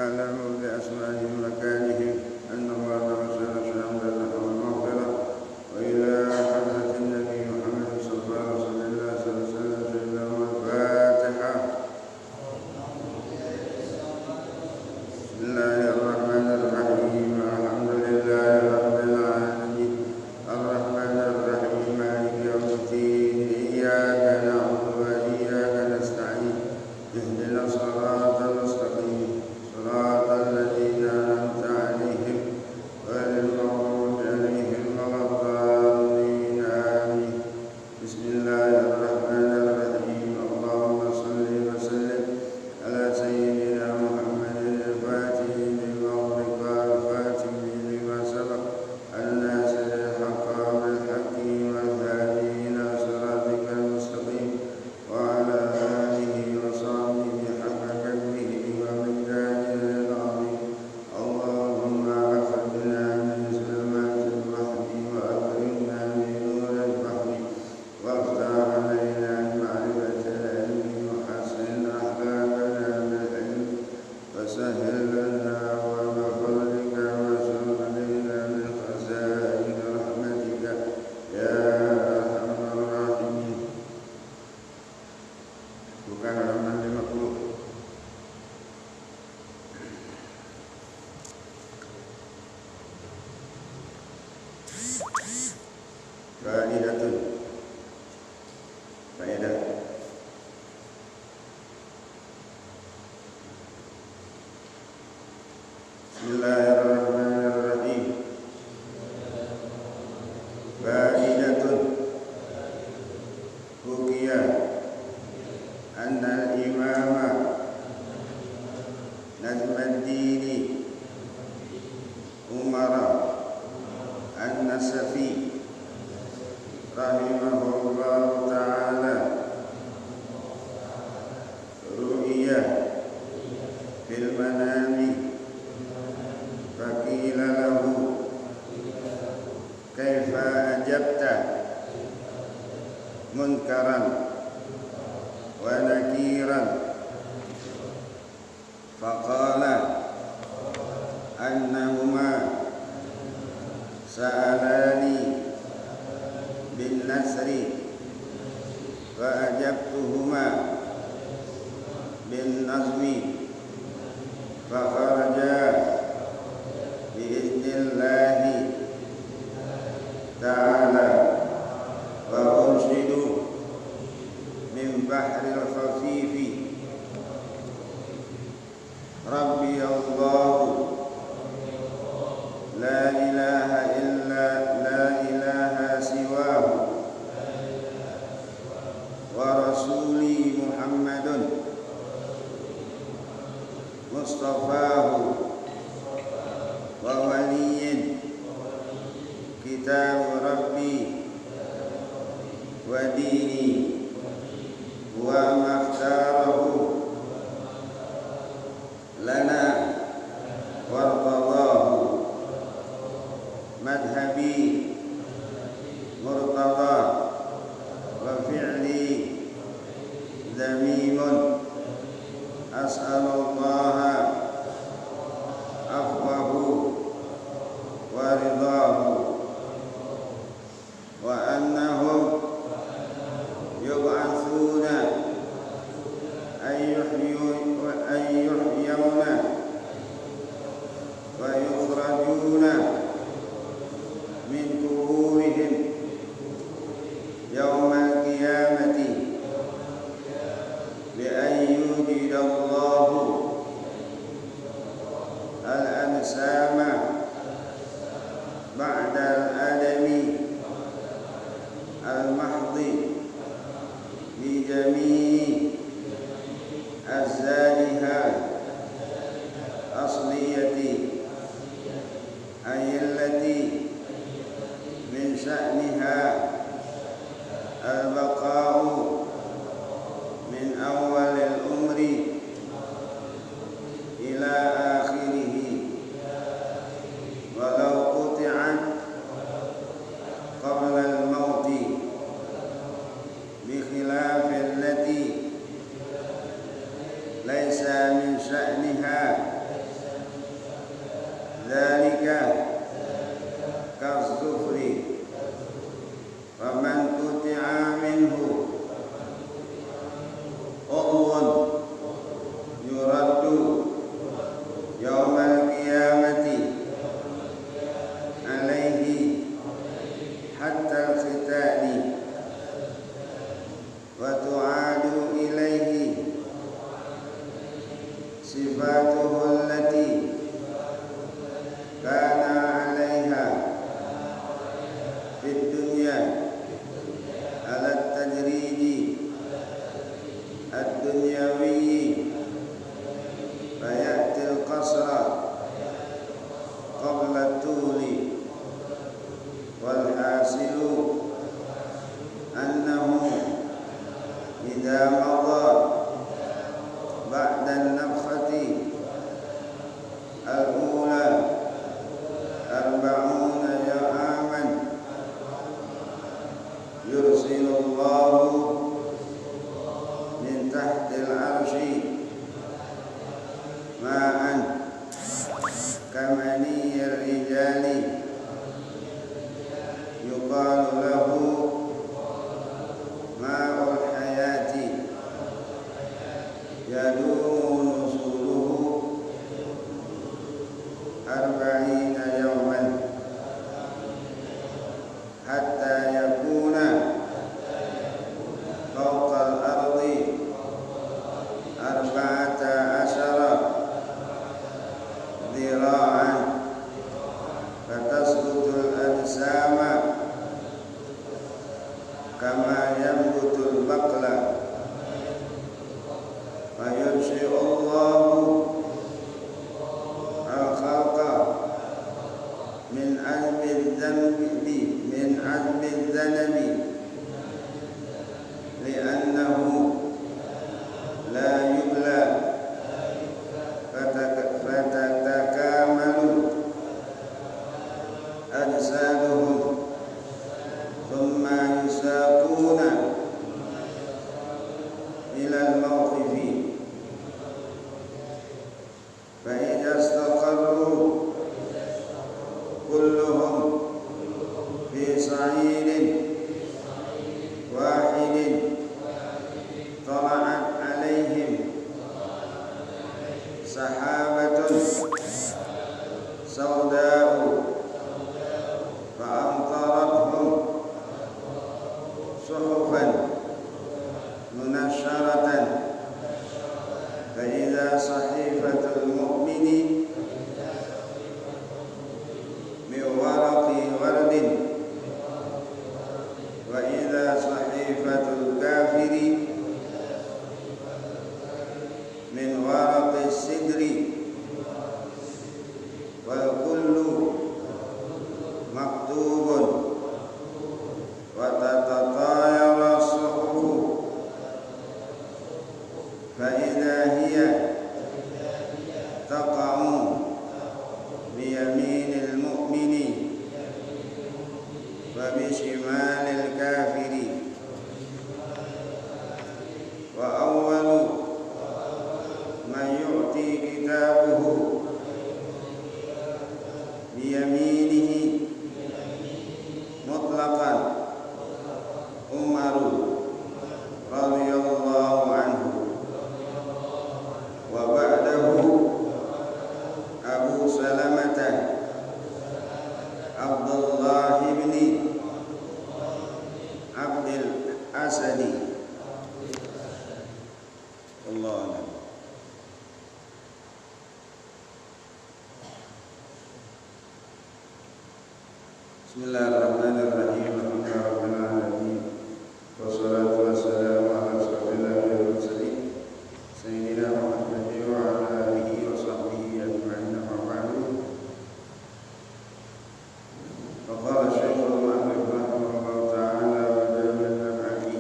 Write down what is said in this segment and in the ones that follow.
أعلم بأسمائهم ومكانهم أن الله رسول الحمد لله والمغفرة وإلى حضرة النبي محمد صلى الله عليه وسلم الفاتحة. بسم الله الرحمن الرحيم الحمد لله رب العالمين الرحمن الرحيم مالك يوم الدين إياك نعبد وإياك نستعين اهدنا الصراط المستقيم صراط الذين أنعمت عليهم غير المغضوب عليهم ولا الضالين آمين. بسم الله الرحمن الرحيم اللهم صل وسلم على سيدنا محمد الفاتح لما أغلق والخاتم لما سبق الناصر الحق بالحق والهادي إلى صراطك المستقيم وعلى آله وصحبه حق قدره ومقداره العظيم. اللهم أخرجنا من ظلمات الوهم وأكرمنا بنور الفهم وافتح علينا بمعرفة العلم وحسن أخلاقنا بالعلم وسهل لنا أبواب فضلك وانشر علينا من خزائن رحمتك يا أرحم الراحمين. Buka halaman 50. Fa'idatun. Fa'idah. Bismillahirrahmanirrahim. Fa'idatun. Hukiya anna al-imama Najmuddin Umar an-Nasafi rahimahullahu ta'ala ru'ya fil manami faqila lahu kaifa ajabta munkaran wa nakiran faqala annahuma sa'alani bin nasri wa ajabtuhuma bin nazmi fa kharaja bi idnillahi ta'ala wa urshidu min bahril khafifi Rabbi Allah la ilaha illa la ilaha siwahu wa rasuli Muhammadun mustafahu wa waliyin kitab Rabbi wa dini wa maftarahu lana wartadahu madhabi murtada wa fi'li dhamimun as'alullaha afwahu wa ridahu wa annahum yub'atsuna ayyuhyawna wa yukhrajuna min quburihim yawmal qiyamati bi ayyudillahu al-ansama ba'da al-adami al-mahdhi bi jami'i az-zalihat asliyati ayyallati min sya'niha al-baqa'u min awalil umri ila akhirih walau quti'at qabla al-mauti bi khilafil lati laisa min sya'niha dzalika kaz-zufri faman quti'a minhu udhun yuraddu yaumal qiyamati alaihi hatta al-khitani wa tu'adu ilaihi sifatuhu allati kana 'alaiha fid dunya ala tajridi ad-dunyawiyyi fayati al-qasra qabla tuli wal hasilu annahu idza madha ba'da an-nafkhati al-ula arba'una ya'aman yursilullahu min tahtil arshi ma'an kamaniyir rijali yuqalu lahu ma'ul hayati yadumu nusuluhu arba'ina yawman hatta yakuna fawqa al-ardi arba'ata asyara dhira'an fatasbutul ajsama kama yambutul baqla fayunshi'ullahu al-khalqa min azmi al-dhanabi li'annahu la yubla fatakamalu ajsaduhum thumma yusaquna ila al-mawqifi fa idza istaqarru kulluhum fi sa'idin wahidin tala'at alaihim sahabatun sawda'u fa'amtarathum suhufan munashsharatan fa idza sahifatul mu'mini min waraqi wardin wa idza sahifatul kafiri min waraqi sidri wal kullu maktubun wa tatatayara suhufu fa idza hiya taqa'u bi yaminil mu'mini wa bi shimalil kafiri wa awwalu man yu'ti kitabuhu biyaminihi mutlaqan Umaru radhiyallahu anhu wa ba'dahu Abu Salamata Abdullah bin Abdul Asadi. Allah. Bismillahirrahmanirrahim. Alhamdulillahirabbil alamin. Wassalatu wassalamu ala asyrofil mursalin sayyidina Muhammadin wa ala alihi wa sahbihi ajma'in. Amma ba'du. Faqala Syekhul Mu'allif rahimahullahu ta'ala wa jalla naf'ahu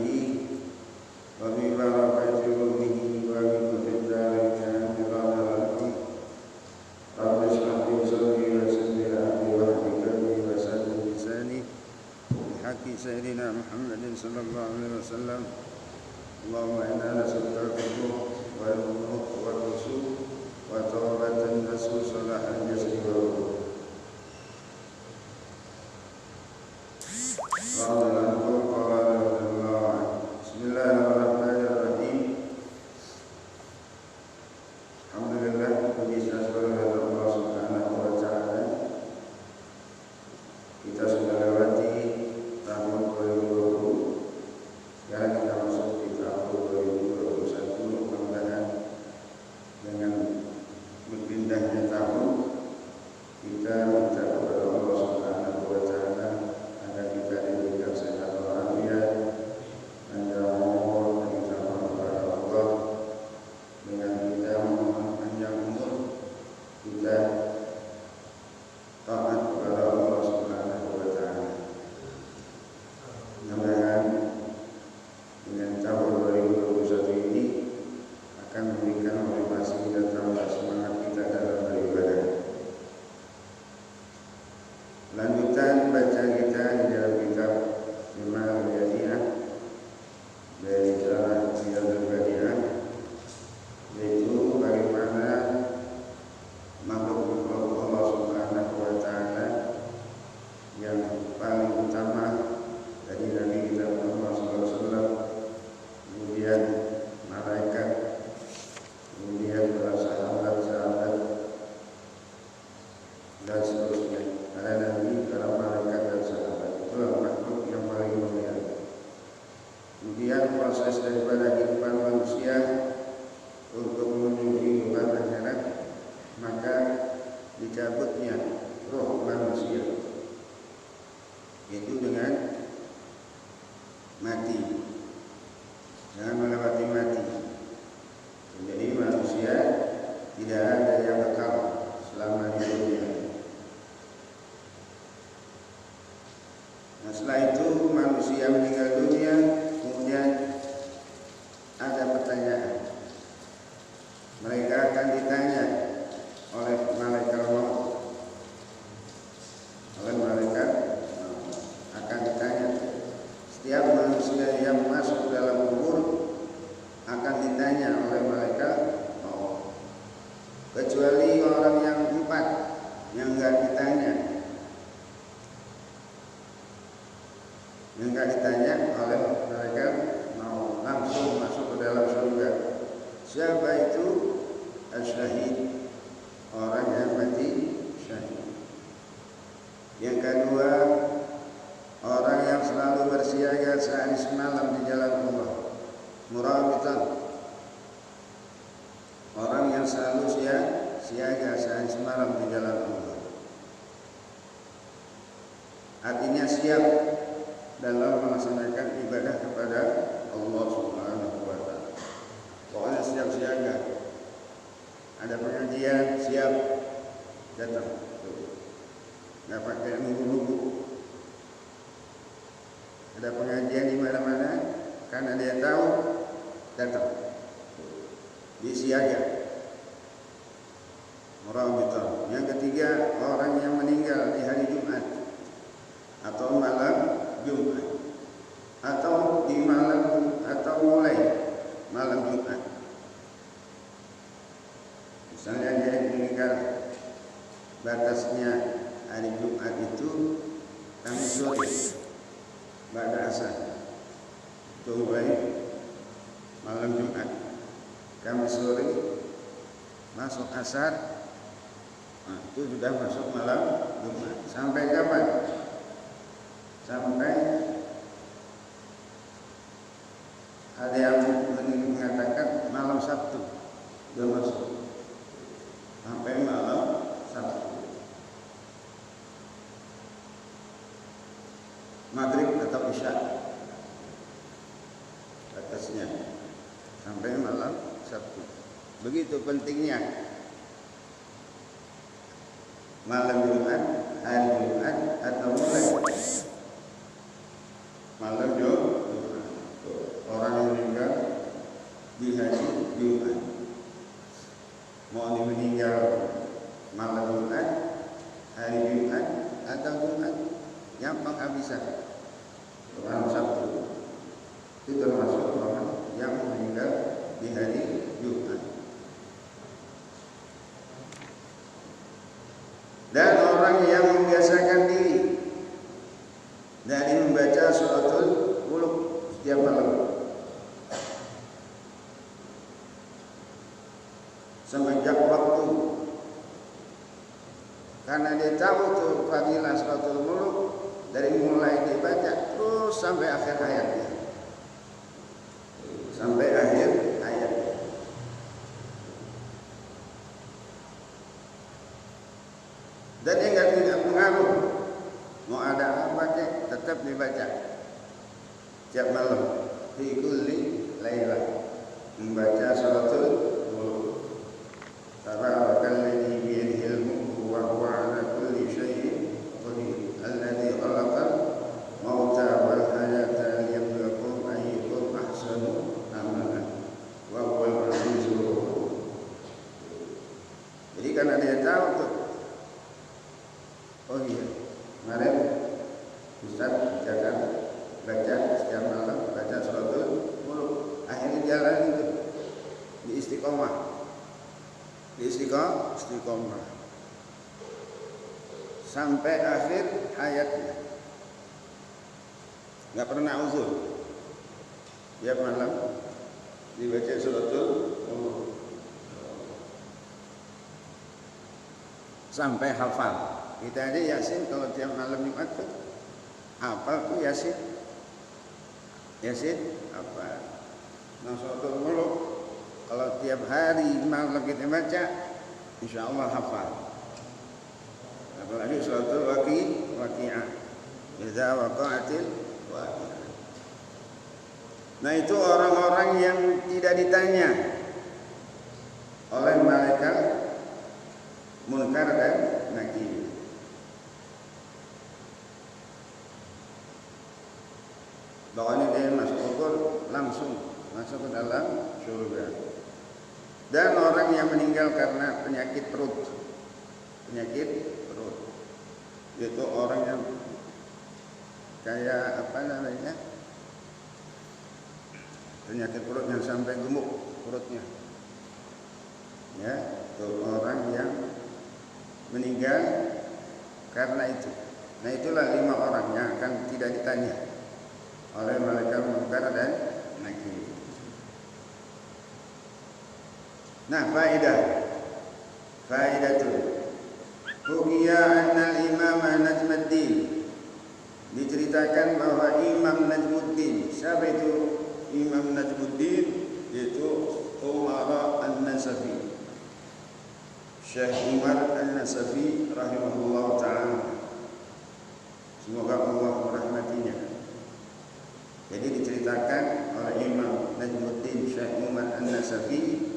wa bi barakati ruhihi wa bi kulli darin ya rabbil Rabbi shrah li sadri wa yassir li amri wahlul 'uqdatam min lisani bihaqi sayyidina Muhammadin sallallahu alaihi wasallam. Allahumma inna nas'aluka al-hifdha wal-nubuwwata wa al-rusul wa tawbatan nasuh salahan jasadi wa ruh. bisa sebagai Allah Subhanahu wa taala. Kita sudah lewati tahun 2020. Sekarang kita masuk di tahun 2021. Mudah-mudahan dengan berpindahnya tahun kita minta kepada Allah Subhanahu wa taala agar kita diberikan sehat walafiat, panjang umur, dan kita mohon kepada Allah dengan kita memohon panjang umur, kita taat kepada Allah Subhanahu wa taala. Mudah-mudahan dengan tahun 2021 ini akan memberikan motivasi dan tambah semangat kita dalam beribadah. Lanjutan baca kita di dalam kitab Jum'ah Al-Jadi'ah dari Syarah Riyadul Badi'ah, yaitu bagaimana makhluk Allah Subhanahu wa taala yang paling utama dari Nabi kita Muhammad SAW, kemudian malaikat, kemudian para sahabat-sahabat dan seterusnya. Para nabi, para malaikat dan sahabat, itulah makhluk yang paling mulia. Kemudian proses daripada kehidupan manusia untuk menuju kehidupan akhirat, maka dicabutnya roh manusia, yaitu dengan mati, dengan melewati mati. Jadi manusia tidak ada yang kekal selama di dunia. Nah, setelah itu manusia meninggal dunia, kemudian ada pertanyaan. Mereka akan ditanya oleh malaikat maut. Oleh malaikat akan ditanya. Setiap manusia yang masuk dalam kubur akan ditanya oleh malaikat maut. Kecuali orang yang 4 yang enggak ditanya. Yang enggak ditanya oleh malaikat mau langsung masuk ke dalam surga. Siapa itu? As-syahid, orang yang mati syahid. Yang kedua, orang yang selalu bersiaga sehari semalam di jalan Allah, murabitan, orang yang selalu siaga sehari semalam di jalan Allah. Artinya siap dalam melaksanakan ibadah kepada Allah Subhanahu wa taala. Pokoknya siap siaga. Ada pengajian, siap datang. Enggak pakai nunggu-nunggu. Ada pengajian di mana-mana, karena dia tahu datang. Dia siaga. Murabitan. Yang ketiga, orang yang meninggal di hari Jumat atau malam Jumat, atau di malam, atau mulai malam Jumat. Misalnya dia meninggal, batasnya hari Jumat itu Kamis sore, ba'da asar, itu mulai malam Jumat. Kamis sore masuk asar, nah, itu sudah masuk malam Jumat. Sampai kapan? Sampai ada yang mengatakan malam Sabtu sudah masuk, sampai malam Sabtu. Maghrib atau Isya batasnya sampai malam Sabtu. Begitu pentingnya malam Jumat, hari Jumat, atau mulai malam Jumat. Orang yang meninggal di hari Jumat, mau meninggal malam Jumat, hari Jumat, atau Jumat yang penghabisan malam Sabtu, itu termasuk orang yang meninggal di hari Jumat. Dan orang yang membiasakan diri dari membaca suratul Mulk setiap malam, semenjak waktu Karena dia tahu tuh fadilah suratul muluk dari mulai dibaca terus sampai akhir ayatnya. Sampai akhir ayat. Dan dia tidak pengaruh mau ada apa kek tetap dibaca tiap malam fi kulli lailah membaca suratul muluk. Tabarakalladzi biyadihil mulku wa huwa ala kulli syai'in qadir alladzi khalaqal mauta wal hayata liyabluwakum ayyukum ahsanu amalan wa huwal azizul ghafur. Jadi karena dia tahu tuh, oh iya, kemarin Ustaz jangan baca setiap malam baca suratul muluk. Akhirnya jalan itu di istiqomah. Di istiqomah sampai akhir ayatnya. Enggak pernah uzur. Tiap malam dibaca suratul muluk sampai hafal. Kita aja Yasin kalau tiap malam Jumat tuh hafal tuh Yasin. Yasin apa? Nah, suratul muluk kalau tiap hari malam kita baca, insya Allah hafal. Apalagi suratul waqi'ah. Idza waqa'atil waqi'ah. Nah, itu orang-orang yang tidak ditanya oleh malaikat Munkar dan Nakir. Pokoknya dia masuk kubur langsung masuk ke dalam surga. Dan orang yang meninggal karena penyakit perut, itu orang yang kayak apa namanya, penyakit perut yang sampai gemuk perutnya, ya, itu orang yang meninggal karena itu. Nah, itulah 5 orang yang akan tidak ditanya oleh malaikat Munkar dan Nakir. Nah, faedah itu Hukiya annal imam Najmuddin, diceritakan bahwa Imam Najmuddin, siapa itu Imam Najmuddin? Yaitu Umar An-Nasafi, Syekh Umar An-Nasafi rahimahullah ta'ala, semoga Allah merahmatinya. Jadi diceritakan oleh Imam Najmuddin Syekh Umar An-Nasafi,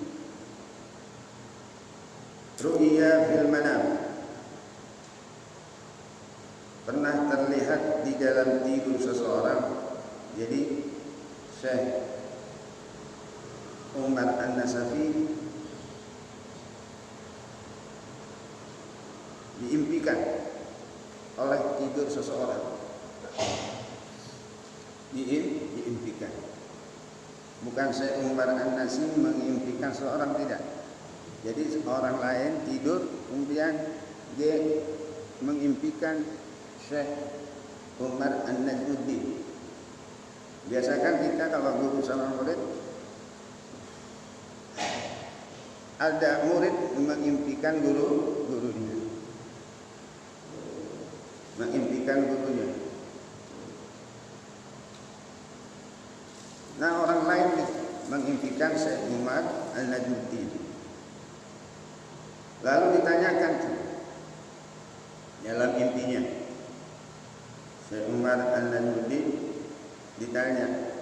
ru'ya fil manam, pernah terlihat di dalam tidur seseorang. Jadi Syekh Umar An-Nasafi diimpikan oleh tidur seseorang. Diimpikan. Bukan Syekh Umar An-Nasafi mengimpikan seorang, tidak. Jadi orang lain tidur, kemudian dia mengimpikan Syekh Umar An-Najmuddin. Biasakan kita kalau guru sama murid, ada murid mengimpikan gurunya. Nah, orang lain mengimpikan Syekh Umar An-Najmuddin. Lalu ditanyakan dalam impinya, Syekh Umar An-Najmuddin ditanya,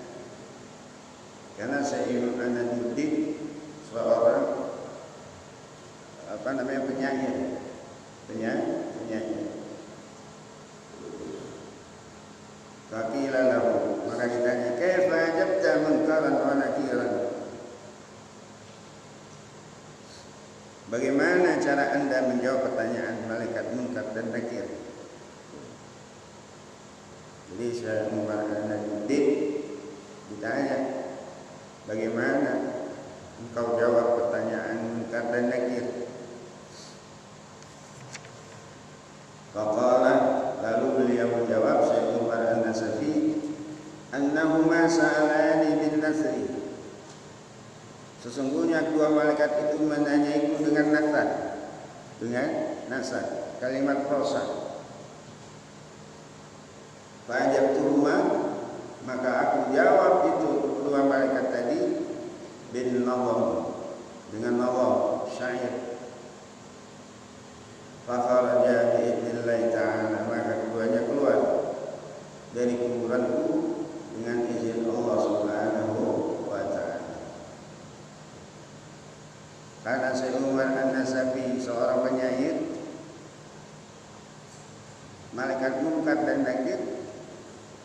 karena Syekh Umar An-Najmuddin seorang penyair. Faqila lahu, maka ditanya, kaifa ajabta munkaran wa nakiran? Bagaimana cara Anda menjawab pertanyaan malaikat Munkar dan Nakir? Jadi Syekh Umar An-Najmuddin ditanya, bagaimana engkau jawab pertanyaan Munkar dan Nakir? Faqala, lalu beliau menjawab Syekh Umar An-Nasafi, annahuma sa'alani bin nasri, sesungguhnya kedua malaikat itu menanyaiku dengan nasr. dengan nasab, kalimat prosa. Fa'ajabtuhuma, maka aku jawab itu kedua malaikat tadi bin nazam, dengan nazam syair. Fakharaja bi'idnillahi ta'ala, maka keduanya keluar dari kuburanku dengan izin Allah Subhanahu wa ta'ala. Karena Syekh Umar An-Nasafi seorang penyair, malaikat Munkar dan Nakir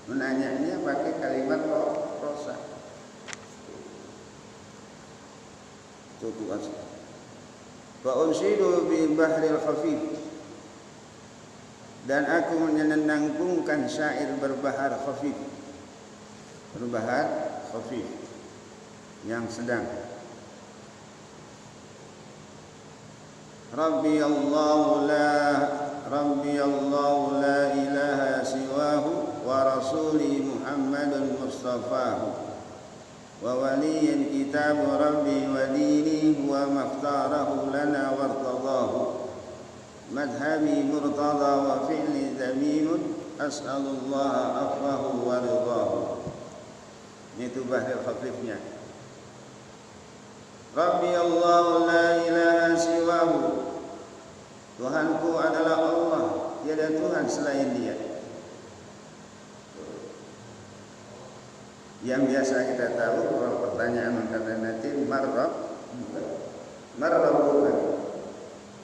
menanyanya pakai kalimat prosa. Tutuan. Wa unsidu bi bahril khafif, dan aku menyenandungkan syair berbahar khafif. Berbahar khafif yang sedang. Rabbi Allah la ilaha siwahu wa rasuli Muhammadun mustafahu wa waliyin kitabu rabbi wa dini huwa maftarahu lana wartadahu madhabi murtada wa fi'li zamimun as'alullaha afwahu wa ridahu. Itu bahril khafifnya. Rabbi Allah la ilaha siwahu, Tuhanku adalah Allah, tiada Tuhan selain Dia. Yang biasa kita tahu kalau pertanyaan kata nanti marrab buka,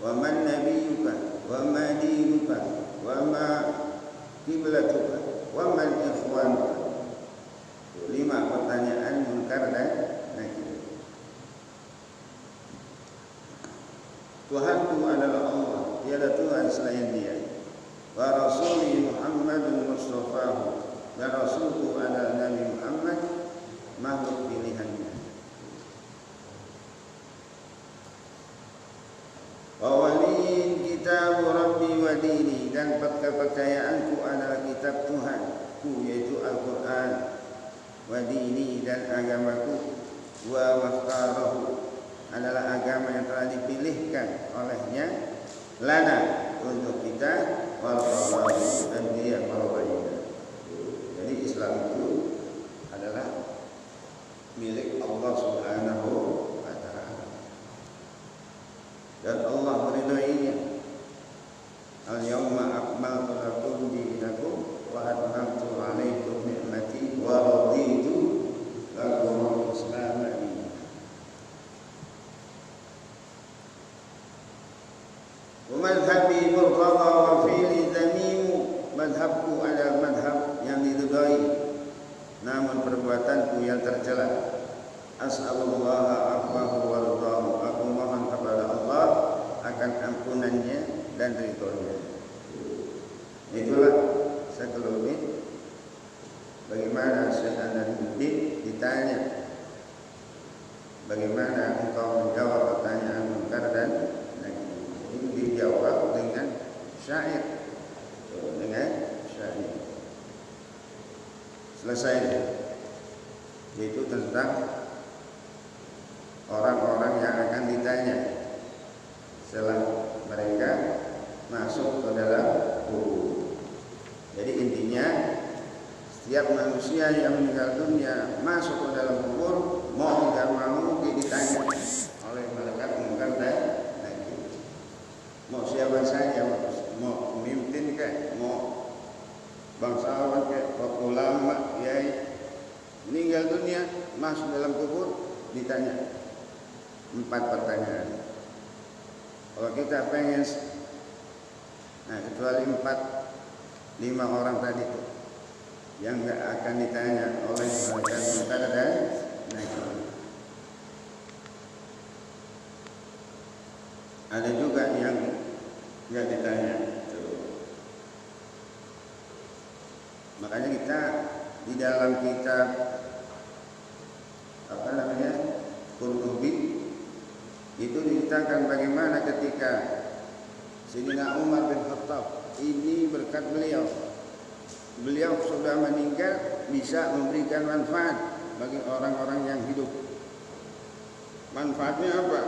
wa man nabiyuka, wa ma dinuka, wa ma kiblatuka, wa man ikhwanuka. 5 pertanyaan munkar dan nakir. Tuhanku adalah Allah, tiada Tuhan selain Dia. Wa rasuli Muhammadun mustafahu, dan Rasulku adalah Nabi Muhammad, makhluk pilihannya. Wa waliyin kitabu rabbi wa dini, dan kepercayaanku adalah kitab Tuhanku yaitu Al-Quran, wa dini, dan agamaku, wa waftarahu, adalah agama yang telah dipilihkan olehnya, lana, untuk kita, wal qawari, dan dia qawari. Jadi Islam itu adalah milik Allah Subhanahu wa ta'ala, dan Allah meridainya. Al-yawma akmaltu lakum dinakum wa atmamtu 'alaikum ni'mati wa raditu lakum al-Islam dinan. Wa madhhabi murtada wa fi'li zamim, madhabku adalah madhab yang diridai, namun perbuatanku yang tercela. As'alullaha afwahu wa ridahu, aku mohon kepada Allah akan ampunannya dan ridhonya. Itulah sekelumit bagaimana Syekh Ananuddin ditanya, bagaimana engkau menjawab pertanyaan munkar dan nakir. Ini dijawab dengan syair, selesai. Itu tentang orang-orang yang akan ditanya setelah mereka masuk ke dalam kubur. Jadi intinya setiap manusia yang meninggal dunia masuk ke dalam kubur, mau tidak mau ditanya oleh malaikat munkar dan nakir. Mau siapa saja, mau pemimpin kah, mau bangsawan kah, ulama, kiai, meninggal dunia masuk dalam kubur ditanya 4 pertanyaan. Kalau kita pengen, nah kecuali 5 orang tadi tuh yang nggak akan ditanya oleh malaikat munkar dan nakir. Ada juga yang nggak ditanya. Makanya kita di dalam kitab Qurtubi itu diceritakan bagaimana ketika Sayyidina Umar bin Khattab ini berkat beliau sudah meninggal bisa memberikan manfaat bagi orang-orang yang hidup. Manfaatnya apa?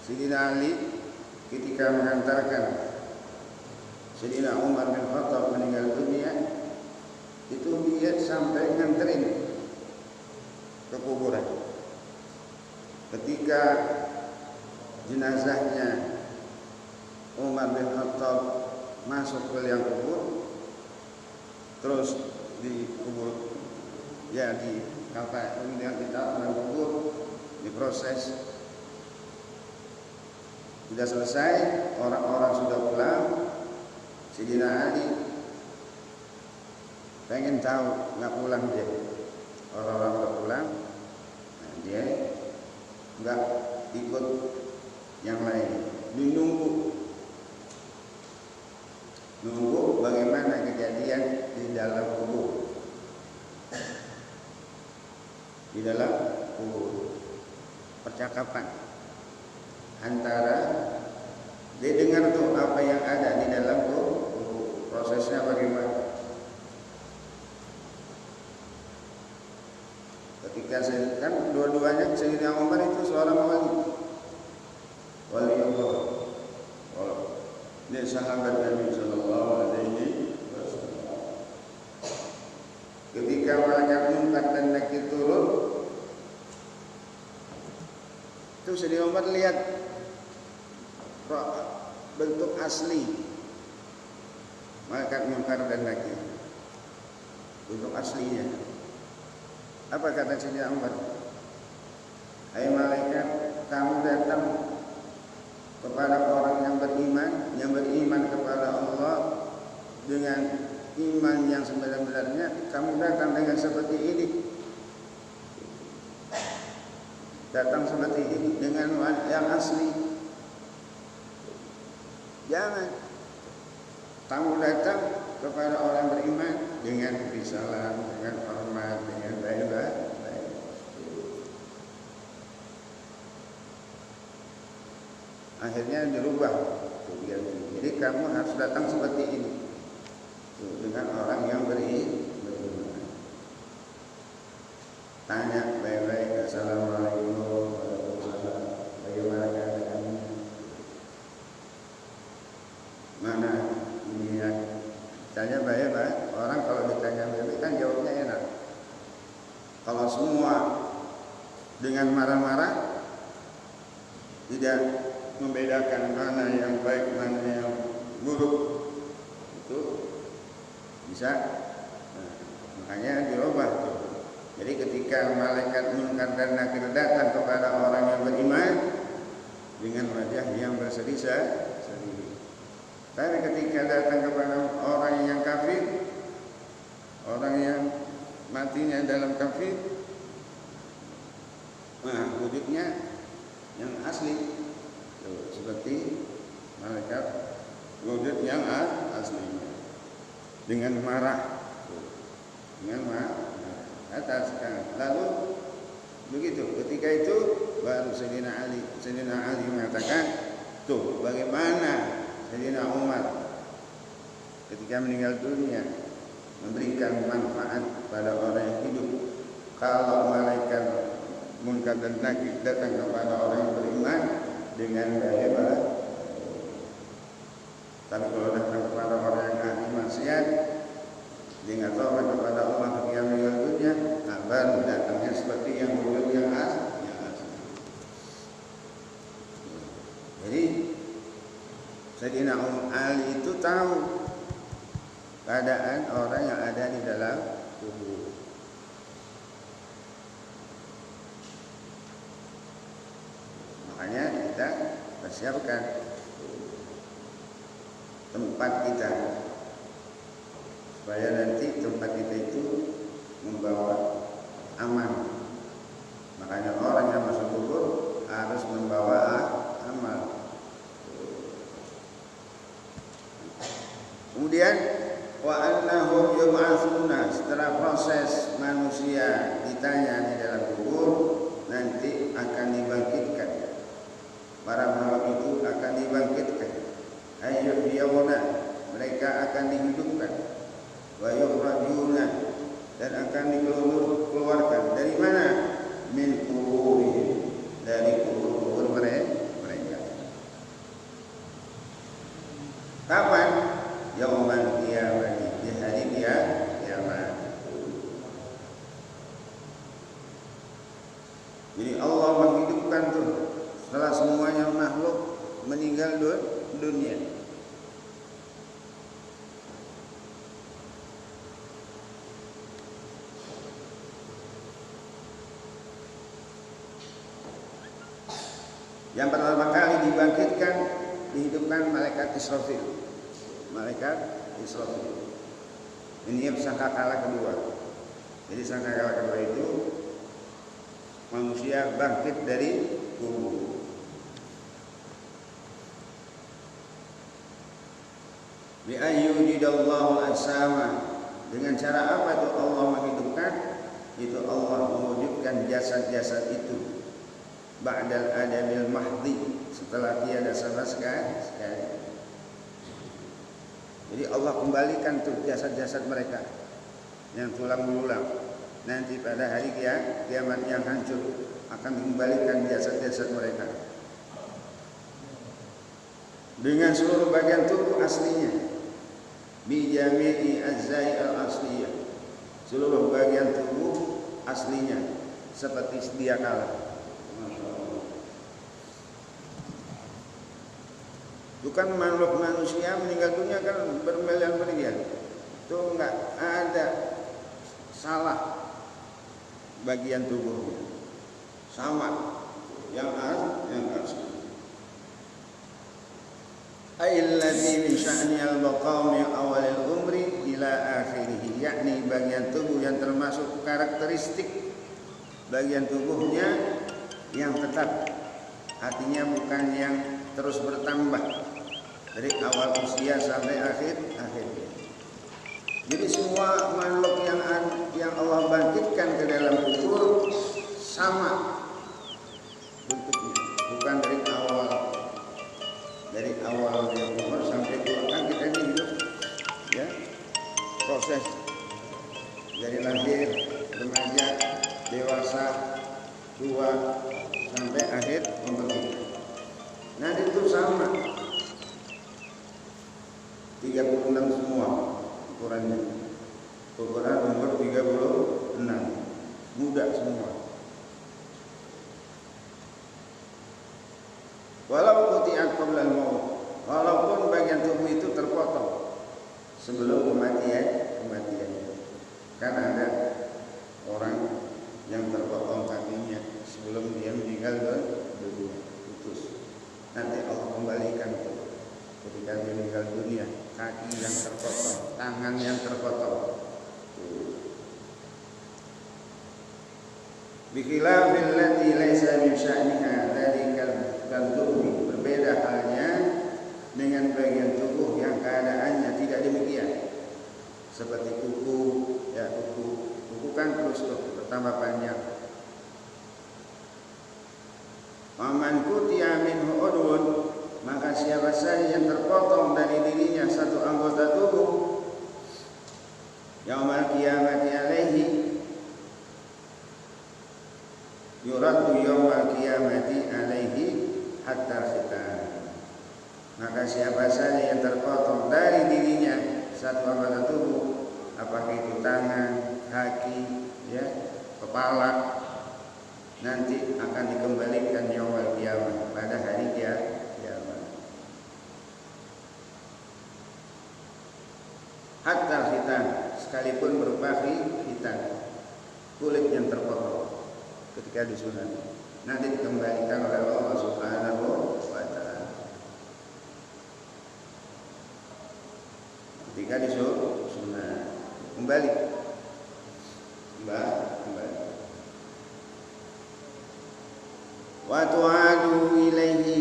Sayyidina Ali ketika mengantarkan Sayyidina Umar bin Khattab meninggal dunia, itu dia sampai nganterin ke kuburan. Ketika jenazahnya Umar bin Khattab masuk ke liang kubur, terus dikubur, ya di kemudian kita kubur, diproses. Sudah selesai, orang-orang sudah pulang. Sayyidina Ali pengen tahu, nggak pulang dia. Orang-orang udah pulang, nah dia nggak ikut yang lain. Nunggu bagaimana kejadian di dalam kubur. Di dalam kubur, percakapan antara dia dengar tuh apa yang ada di dalam kubur, prosesnya bagaimana. Ketika kan dua-duanya Sayyidina Umar itu seorang wali Allah, dia sahabat Nabi Sallallahu Alaihi Wasallam. Ketika malaikat Munkar dan Nakir turun, itu Sayyidina Umar lihat bentuk asli malaikat Munkar dan Nakir, bentuk aslinya. Apa kata Sayyidina Umar? Hai malaikat, kamu datang kepada orang yang beriman kepada Allah dengan iman yang sebenarnya. Kamu datang dengan seperti ini, datang seperti ini dengan yang asli. Jangan kamu datang kepada orang beriman dengan risalah, dengan hormat, dengan baik-baik. Akhirnya dirubah. Jadi kamu harus datang seperti ini, dengan orang yang beriman. Tanya baik-baik, assalamualaikum warahmatullahi wabarakatuh, bagaimana keadaan? Mana ini ya? Tanya baik-baik. Orang kalau ditanya baik-baik kan jawabnya enak. Kalau semua dengan marah-marah, tidak membedakan mana yang baik, mana yang buruk, itu bisa. Nah, makanya dirubah tuh. Jadi ketika malaikat Munkar dan Nakir datang kepada orang yang beriman dengan wajah yang berseri-seri, tapi ketika datang kepada orang yang kafir, orang yang matinya dalam kafir, nah wujudnya yang asli. Seperti malaikat wujud yang aslinya, dengan marah, atas. Lalu begitu, ketika itu baru Sayyidina Ali mengatakan, tuh bagaimana Sayyidina Umar ketika meninggal dunia memberikan manfaat pada orang yang hidup. Kalau malaikat Munkar dan Nakir datang kepada orang yang beriman dengan baik-baik, tapi kalau datang kepada orang yang ahli maksiat dengan taubat kepada Allah ketika meninggal dunia, nah baru datangnya seperti yang wujud yang asli. Jadi Sayyidina Ali itu tahu keadaan orang yang ada di dalam kubur. Makanya kita persiapkan tempat kita supaya nanti tempat kita itu membawa aman. Makanya orang yang masuk kubur harus membawa amal. Kemudian wa annahum yub'atsuna, setelah proses manusia ditanya di dalam kubur, nanti akan dibangkitkan. Para makhluk itu akan dibangkitkan. Ayyuhyauna, mereka akan dihidupkan. Wa yukhrajuna, dan akan dikeluarkan dari mana? Min kuburihim, dari kubur-kubur mereka. semuanya makhluk meninggal dunia. Yang pertama kali dihidupkan malaikat Israfil. Malaikat Israfil. Ini sangkakala kedua. Jadi sangkakala kedua itu manusia bangkit dari kubur. Bi ayyujidallahu al-sama. Dengan cara apa itu Allah menghidupkan? Itu Allah mewujudkan jasad-jasad itu. Ba'dal adamil mahdi, setelah tiada sama sekali. Jadi Allah kembalikan tuh jasad-jasad mereka yang tulang belulang. Nanti pada hari kiamat yang hancur akan dikembalikan jasad-jasad mereka dengan seluruh bagian tubuh aslinya. Bi jami'i azza'i al-asliyah, seluruh bagian tubuh aslinya seperti sedia kala. Bukan makhluk manusia meninggal dunia kan bermiliar-miliar. Itu enggak ada salah bagian tubuhnya. Sama yang asli. Alladzi min sya'ni al-baqaw min awalil umri ila akhirih, yakni bagian tubuh yang termasuk karakteristik bagian tubuhnya yang tetap, artinya bukan yang terus bertambah dari awal usia sampai akhirnya. Jadi semua makhluk yang Allah bangkitkan ke dalam kubur sama bentuknya, bukan dari awal dia umur sampai tua. Kan kita ini hidup ya, proses dari lahir, remaja, dewasa, tua sampai akhir umur kita. Nah itu sama 36 semua ukurannya. Ukuran umur 36, muda semua. Walau quti'at qabla al-maut, walaupun bagian tubuh itu terpotong sebelum kematian. Kan ada orang yang terpotong kakinya sebelum dia meninggal dunia, putus. Nanti Allah kembalikan ketika dia meninggal dunia, kaki yang terpotong, tangan yang terpotong. Bikhilafil lati laisa min sya'niha dzalika al-tubuh, berbeda halnya dengan bagian tubuh yang keadaannya tidak demikian. Seperti kuku, ya kuku kan terus bertambah panjang. Waman kutiya minhu udwun, maka siapa saja yang terpotong dari dirinya satu anggota tubuh, yaumal qiyamati alaihi, yuradu yaumal qiyamati alaihi hatta khitan. Maka siapa saja yang terpotong dari dirinya satu anggota tubuh, apakah itu tangan, kaki, ya, kepala, nanti akan dikembalikan yaumul qiyamah, pada hari kiamat. Hatta khitan, sekalipun berupa khitan, kulit yang terpotong ketika disunat, nanti dikembalikan oleh Allah Subhanahu wa ta'ala. Ketika disunat kembali. Wa tu'adu ilaihi,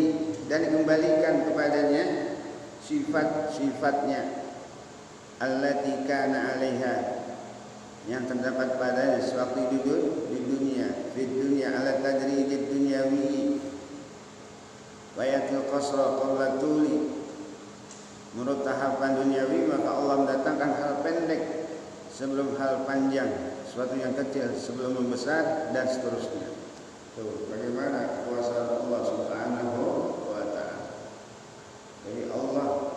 dan dikembalikan kepadanya sifat-sifatnya allati kana 'alaiha, yang terdapat padanya sewaktu hidup di dunia, di dunia ala tadrijid dunyawi wa yatil qasra qabla tuli, menurut tahapan duniawi maka Allah mendatangkan hal pendek sebelum hal panjang, sesuatu yang kecil sebelum membesar, dan seterusnya. Tuh, bagaimana kekuasaan Allah Subhanahu wa ta'ala. Jadi Allah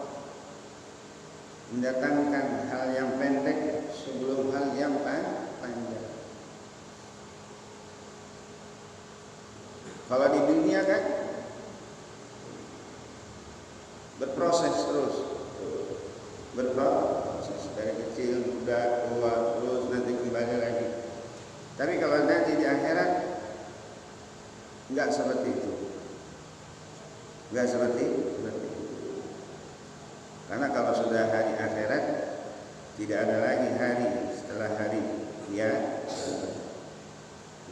mendatangkan hal yang pendek sebelum hal yang panjang. Kalau di dunia kan Enggak seperti itu. Enggak seperti itu. Karena kalau sudah hari akhirat tidak ada lagi hari setelah hari ya.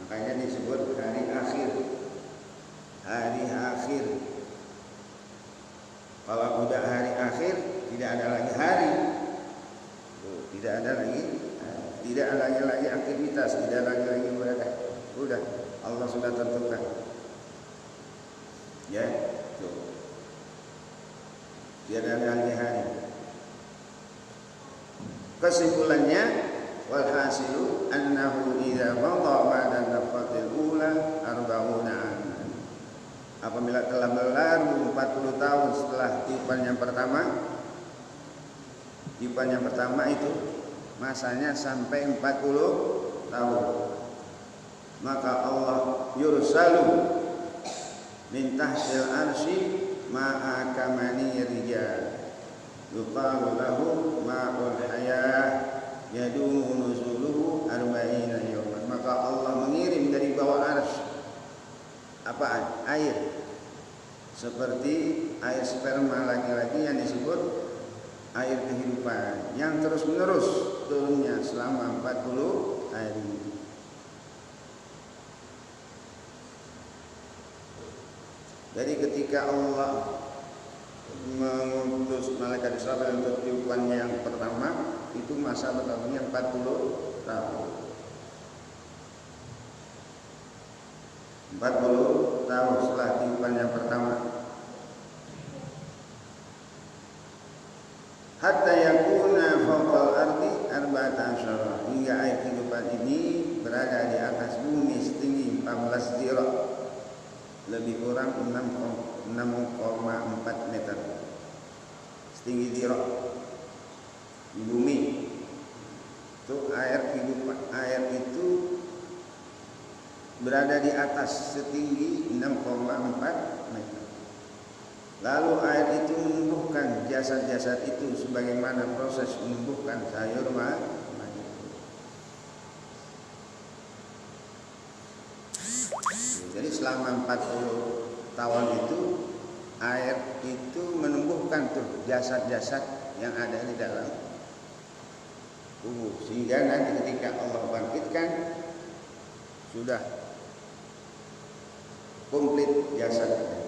Makanya disebut hari akhir. Hari akhir. Kalau udah hari akhir tidak ada lagi hari. Tidak ada lagi aktivitas, tidak ada lagi ibadah. Udah Allah sudah tentukan. Ya, tuh. Tidak ada lagi hari. Kesimpulannya, walhasilu annahu idza qada ba'da nafatil ula 40 aman. Apabila telah berlalu 40 tahun setelah tiupan yang pertama itu masanya sampai 40 tahun. Maka Allah yursalu min tahtil arsy ma'a kamani rijal yuqalu lahu ma'ul hayah yadumu nuzuluhu arba'ina yawman. Maka Allah mengirim dari bawah arsy apaan? Air. Seperti air sperma laki-laki yang disebut air kehidupan yang terus-menerus turunnya selama 40 hari. Jadi ketika Allah mengutus malaikat Israfil untuk tiupan yang pertama, itu masa berlalunya 40 tahun. 40 tahun setelah tiupan yang pertama. Hatta yakuna fawqal ardi 14 hingga air kehidupan ini berada di atas bumi setinggi 14 zira. Lebih kurang 6,4 meter setinggi zira di bumi. Itu air kehidupan, air itu berada di atas setinggi 6,4 meter. Lalu air itu menumbuhkan jasad-jasad itu sebagaimana proses menumbuhkan sayur mayur. Jadi selama 40 tahun itu air itu menumbuhkan tuh jasad-jasad yang ada di dalam tubuh, sehingga nanti ketika Allah bangkitkan sudah komplit jasadnya.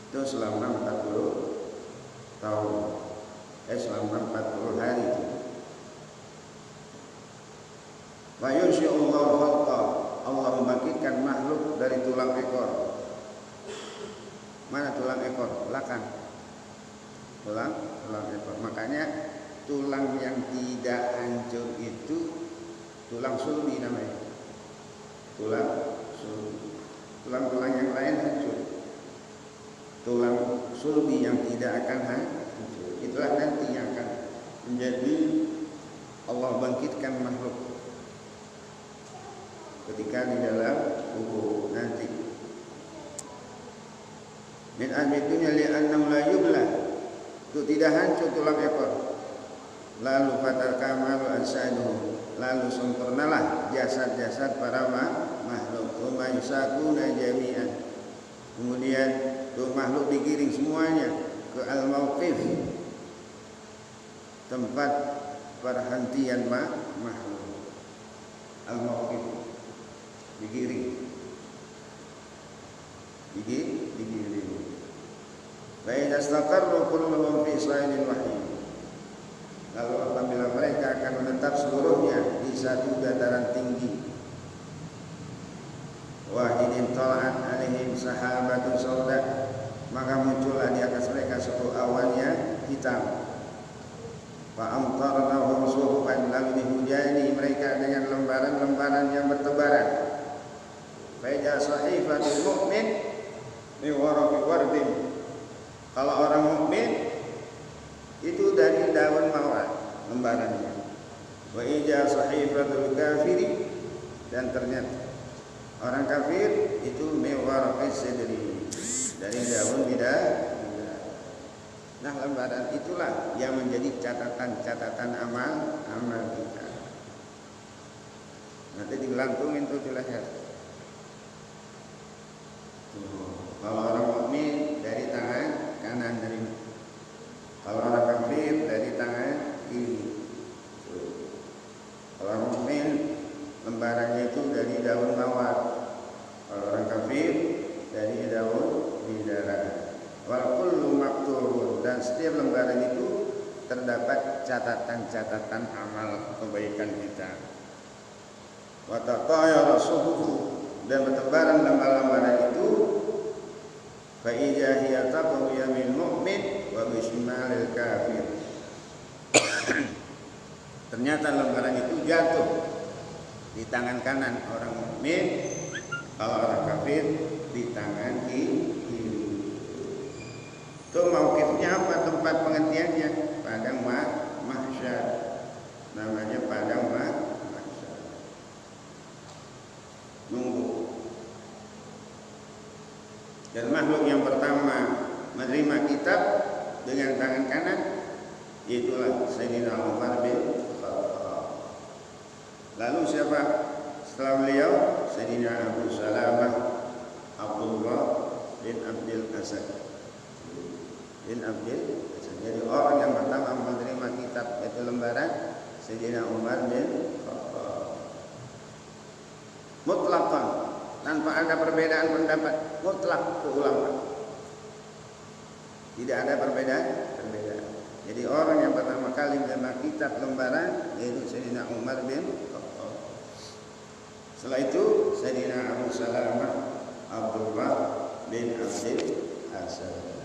Itu selama 40 tahun. Selama 40 hari itu. Wa yunsyi'ullahu khalqa. Allah membangkitkan makhluk dari tulang ekor. Mana tulang ekor? Belakang. Tulang ekor. Makanya tulang yang tidak hancur itu tulang sulbi namanya. Tulang sulbi. Tulang-tulang yang lain hancur. Tulang sulbi yang tidak akan hancur. Itulah nanti yang akan menjadi Allah bangkitkan makhluk ketika di dalam tubuh nanti. Min ahli dunya li'annahu la yubla. Itu tidak hancur tulang ekor. Lalu fatal kamalu ansaduhu. Lalu sempurnalah jasad-jasad para makhluk. Wa yusakuna jami'an. Kemudian tuh makhluk digiring semuanya ke al-mauqif, tempat perhentian makhluk. Al-mauqif digiring. Baik astaqarru kulluhum fi sa'ilil wahyi. Lalu apabila mereka akan menetap seluruhnya di satu dataran tinggi, wahidin tala'at alaihim sahabatun sauda, maka muncullah di atas mereka suatu awan yang hitam. Fa amtarnahum suhufan, lalu dihujani mereka dengan lembaran-lembaran yang bertebaran. Faida sahifatul mu'min min waraqi wardin. Kalau orang mukmin itu dari daun mawar lembarannya. Wa ija sahifatul kafiri, dan ternyata orang kafir itu min waraqi sidri, dari daun bid'ah. Nah, lembaran itulah yang menjadi catatan amal kita. Nanti digelantungin tuh di leher. Kalau orang mukmin dari tangan kanan nerima. Kalau orang kafir dari tangan kiri. Kalau orang mukmin lembarannya itu dari daun mawar. Kalau orang kafir dari daun bidara. Wal kullu maktubun, dan setiap lembaran itu terdapat catatan-catatan amal kebaikan kita. Wa taqayyara suhufu, dan bertebaran lembaran-lembaran itu fa ijahiyata qawiyamil mu'min wa bishimalil kafir. Ternyata lembaran itu jatuh di tangan kanan orang mukmin, kalau orang kafir di tangan kiri. Itu mauqifnya apa, tempat penghentiannya? Padang mahsyar. Namanya padang mahsyar. Nunggu. Dan makhluk yang pertama menerima kitab dengan tangan kanan itulah Sayyidina Umar bin Khattab. Lalu siapa setelah beliau? Sayyidina Abu Salamah Abdullah bin Abdul Asad. Jadi orang yang pertama menerima kitab itu lembaran Sayyidina Umar bin Khattab. Mutlaqan, tanpa ada perbedaan pendapat, mutlak ke ulama. Tidak ada perbedaan. Jadi orang yang pertama kali menerima kitab lembaran yaitu Sayyidina Umar bin Khattab. Setelah itu Sayyidina Abu Salamah Abdullah bin Abdul Asad.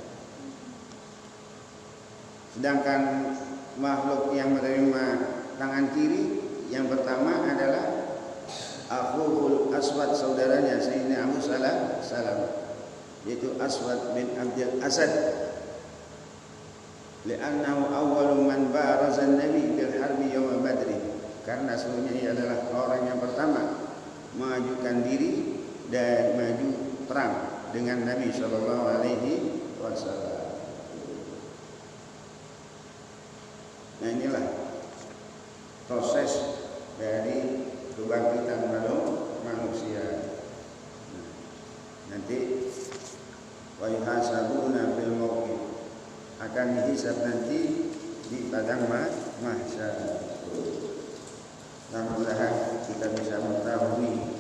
Sedangkan makhluk yang menerima tangan kiri yang pertama adalah Akhul Aswad, saudaranya Sayyidina Abu Salamah, yaitu Aswad bin Abdul Asad. Li'annahu awwalu man baraza an-nabi bil harbi yawm Badr. Karena sesungguhnya ia adalah orang yang pertama mengajukan diri dan maju perang dengan Nabi sallallahu alaihi wasallam. Nah, inilah proses dari kebangkitan manusia. Nanti wa yuhasabuna fil mauqif, akan dihisab nanti di padang mahsyar. Mudah-mudahan kita bisa mengetahui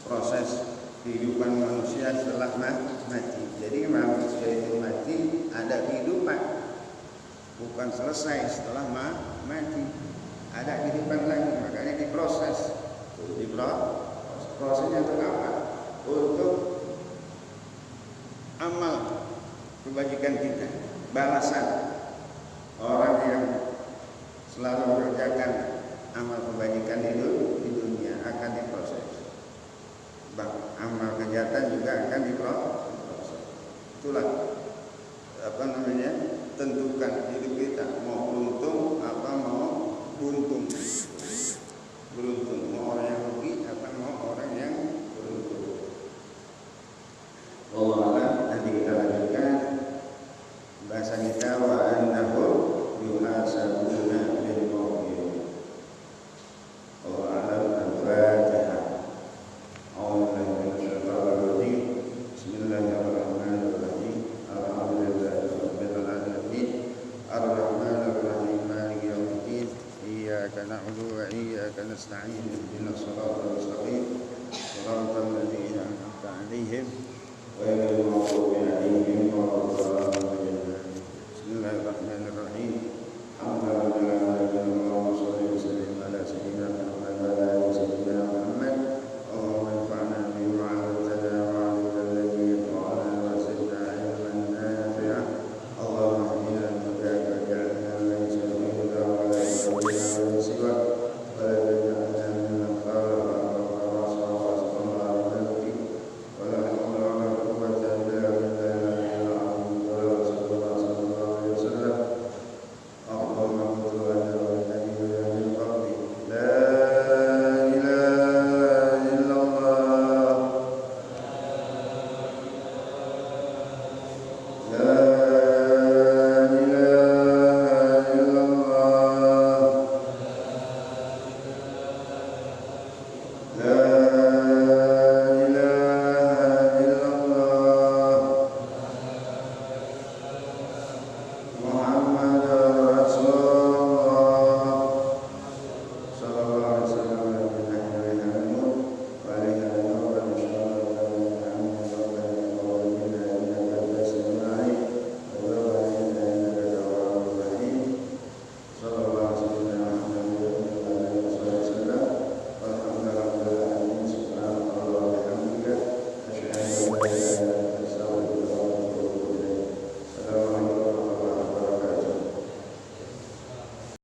proses kehidupan manusia setelah mati. Jadi manusia itu mati ada kehidupan. Bukan selesai setelah mati, ada kehidupan lagi, makanya diproses. Prosesnya untuk apa? Untuk amal kebajikan kita, balasan. Orang yang selalu mengerjakan amal kebajikan itu di dunia akan diproses. Amal kejahatan juga akan diproses. Itulah tentukan hidup kita, mau beruntung apa mau buntung. Mau orang yang rugi apa mau orang yang beruntung. Allah, nanti kita lanjutkan bahasa kita wa annahu yuhasabuna bil mauqif. Allah alam al-Fatihah. Bismillahirrahmanirrahim. Ar-Rahmanir Rahim. Maliki yaumiddin. Iyyaka na'budu wa iyyaka nasta'in.